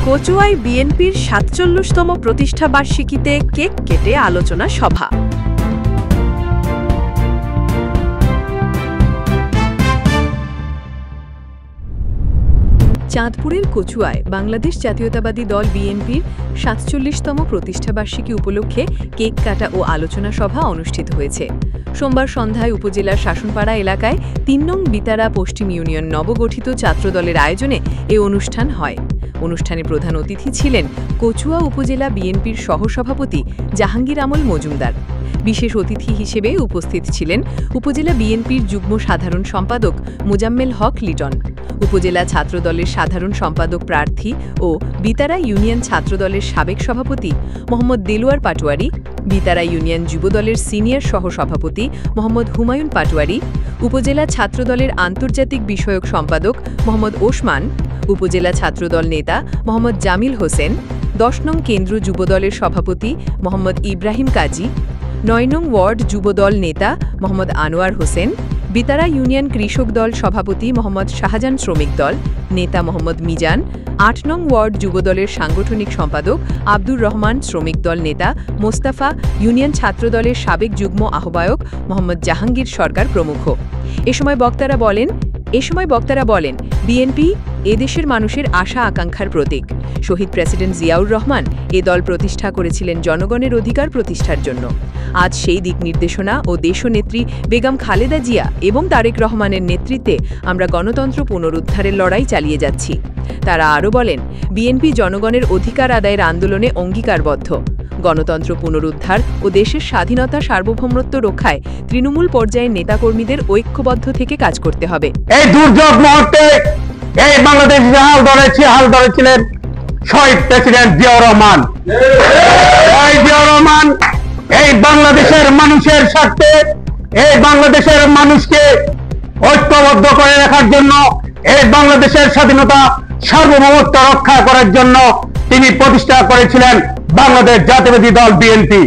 কচুয়ায় বিএনপির ৪৭তম প্রতিষ্ঠাবার্ষিকীতে কেক কেটে আলোচনা সভা। চাঁদপুরের কচুয়ায় বাংলাদেশ জাতীয়তাবাদী দল বিএনপির ৪৭তম প্রতিষ্ঠাবার্ষিকী উপলক্ষে কেক কাটা ও আলোচনা সভা অনুষ্ঠিত হয়েছে। সোমবার সন্ধ্যায় উপজেলার শাসনপাড়া এলাকায় ৩ নং বিতারা পশ্চিম ইউনিয়ন নবগঠিত ছাত্রদলের আয়োজনে এ অনুষ্ঠান হয়। অনুষ্ঠানে প্রধান অতিথি ছিলেন কচুয়া উপজেলা বিএনপির সহসভাপতি জাহাঙ্গীর আমল মজুমদার। বিশেষ অতিথি হিসেবে উপস্থিত ছিলেন উপজেলা বিএনপির যুগ্ম সাধারণ সম্পাদক মোজাম্মেল হক লিটন, উপজেলা ছাত্রদলের সাধারণ সম্পাদক প্রার্থী ও বিতারা ইউনিয়ন ছাত্রদলের সাবেক সভাপতি মোহাম্মদ দেলোয়ার পাটোয়ারি, বিতারা ইউনিয়ন যুবদলের সিনিয়র সহসভাপতি মোহাম্মদ হুমায়ুন পাটোয়ারি, উপজেলা ছাত্রদলের আন্তর্জাতিক বিষয়ক সম্পাদক মোহাম্মদ ওসমান, উপজেলা ছাত্রদল নেতা মোহাম্মদ জামিল হোসেন, ১০ নং কেন্দ্র যুবদলের সভাপতি মোহাম্মদ ইব্রাহিম কাজী, ৯ নং ওয়ার্ড যুবদল নেতা মোহাম্মদ আনোয়ার হোসেন, বিতারা ইউনিয়ন কৃষক দল সভাপতি মোহাম্মদ শাহজাহান শ্রমিক দল নেতা মোহাম্মদ মিজান, ৮ নং ওয়ার্ড যুবদলের সাংগঠনিক সম্পাদক আব্দুর রহমান, শ্রমিক দল নেতা মোস্তাফা, ইউনিয়ন ছাত্রদলের সাবেক যুগ্ম আহ্বায়ক মোহাম্মদ জাহাঙ্গীর সরকার প্রমুখ। এ সময় বক্তারা বলেন, বিএনপি এদেশের মানুষের আশা আকাঙ্ক্ষার প্রতীক। শহীদ প্রেসিডেন্ট জিয়াউর রহমান এ দল প্রতিষ্ঠা করেছিলেন জনগণের অধিকার প্রতিষ্ঠার জন্য। আজ সেই দিক নির্দেশনা ও দেশনেত্রী বেগম খালেদা জিয়া এবং তারেক রহমানের নেতৃত্বে আমরা গণতন্ত্র পুনরুদ্ধারের লড়াই চালিয়ে যাচ্ছি। তারা আরও বলেন, বিএনপি জনগণের অধিকার আদায়ের আন্দোলনে অঙ্গীকারবদ্ধ। গণতন্ত্র পুনরুদ্ধার ও দেশের স্বাধীনতা সার্বভৌমত্ব রক্ষায় তৃণমূল পর্যায়ের নেতাকর্মীদের ঐক্যবদ্ধ থেকে কাজ করতে হবে। এই দুর্যোগ মুহূর্তে এই বাংলাদেশ হাল ধরে ছিলেন শহীদ প্রেসিডেন্ট জিয়াউর রহমান। জিয়াউর রহমান এই বাংলাদেশের মানুষের স্বার্থে, এই বাংলাদেশের মানুষকে ঐক্যবদ্ধ করে রাখার জন্য, এই বাংলাদেশের স্বাধীনতা সার্বভৌমত্ব রক্ষা করার জন্য তিনি প্রতিষ্ঠা করেছিলেন বাংলাদেশ জাতীয়তাবাদী দল বিএনপি।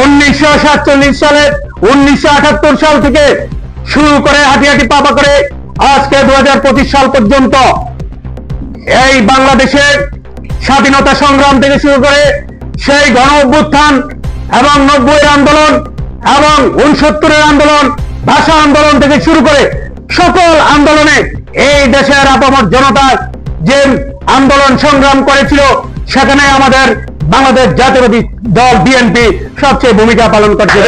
1947 সালে 1978 সাল থেকে শুরু করে হাঁটি পাপা করে আজকে 2025 সাল পর্যন্ত এই বাংলাদেশের স্বাধীনতা সংগ্রাম থেকে শুরু করে সেই গণ অভ্যুত্থান এবং 90-এর আন্দোলন এবং 69-এর আন্দোলন, ভাষা আন্দোলন থেকে শুরু করে সকল আন্দোলনে এই দেশের আপামর জনতা যে আন্দোলন সংগ্রাম করেছিল, সেখানে আমাদের বাংলাদেশ জাতীয়তাবাদী দল বিএনপি সবচেয়ে ভূমিকা পালন করছে।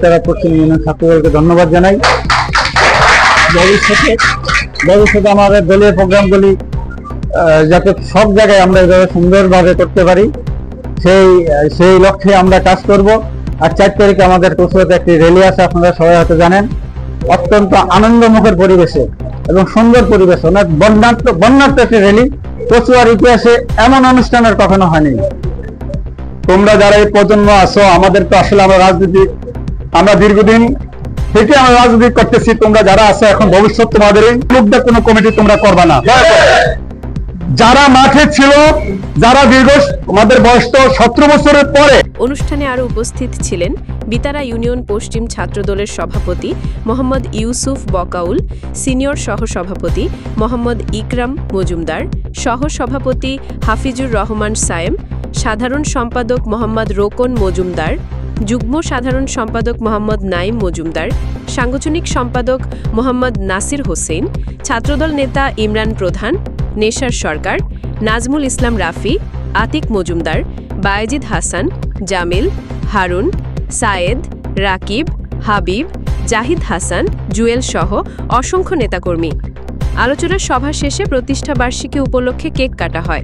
তারা পশ্চিম ইউনিয়ন ছাত্রদলকে ধন্যবাদ জানাই। ভবিষ্যতে আমাদের দলীয় প্রোগ্রামগুলি যাতে সব জায়গায় আমরা এভাবে সুন্দরভাবে করতে পারি, সেই লক্ষ্যে আমরা কাজ করব। আর ৪ তারিখে আমাদের কচুয়াতে একটি র্যালি আছে, আপনারা সবাই হয়তো জানেন। অত্যন্ত আনন্দমুখর পরিবেশে এবং সুন্দর পরিবেশ, অনেক বর্ণাঢ্য একটি র্যালি। কচুয়ার ইতিহাসে এমন অনুষ্ঠানের কখনো হয়নি। তোমরা যারা এই প্রজন্ম আছো, আমাদের তো আসলে আমরা দীর্ঘদিন থেকে আমরা রাজনীতি করতেছি। তোমরা যারা আছো এখন ভবিষ্যৎ তোমাদেরই লোকদের কোনো কমিটি তোমরা করবা না। যারা মাঠে ছিল, যারা দীর্ঘ আমাদের বয়স তো 17 বছরের পরে। অনুষ্ঠানে আরও উপস্থিত ছিলেন বিতারা ইউনিয়ন পশ্চিম ছাত্রদলের সভাপতি মোহাম্মদ ইউসুফ বকাউল, সিনিয়র সহসভাপতি মোহাম্মদ ইকরাম মজুমদার, সহসভাপতি হাফিজুর রহমান সায়েম, সাধারণ সম্পাদক মোহাম্মদ রোকন মজুমদার, যুগ্ম সাধারণ সম্পাদক মোহাম্মদ নাইম মজুমদার, সাংগঠনিক সম্পাদক মোহাম্মদ নাসির হোসেন, ছাত্রদল নেতা ইমরান প্রধান, নেশার সরকার, নাজমুল ইসলাম রাফি, আতিক মজুমদার, বায়েজিদ হাসান, জামিল, হারুন, সায়েদ, রাকিব, হাবিব, জাহিদ হাসান, জুয়েল সহ অসংখ্য নেতাকর্মী। আলোচনা সভা শেষে প্রতিষ্ঠাবার্ষিকী উপলক্ষে কেক কাটা হয়।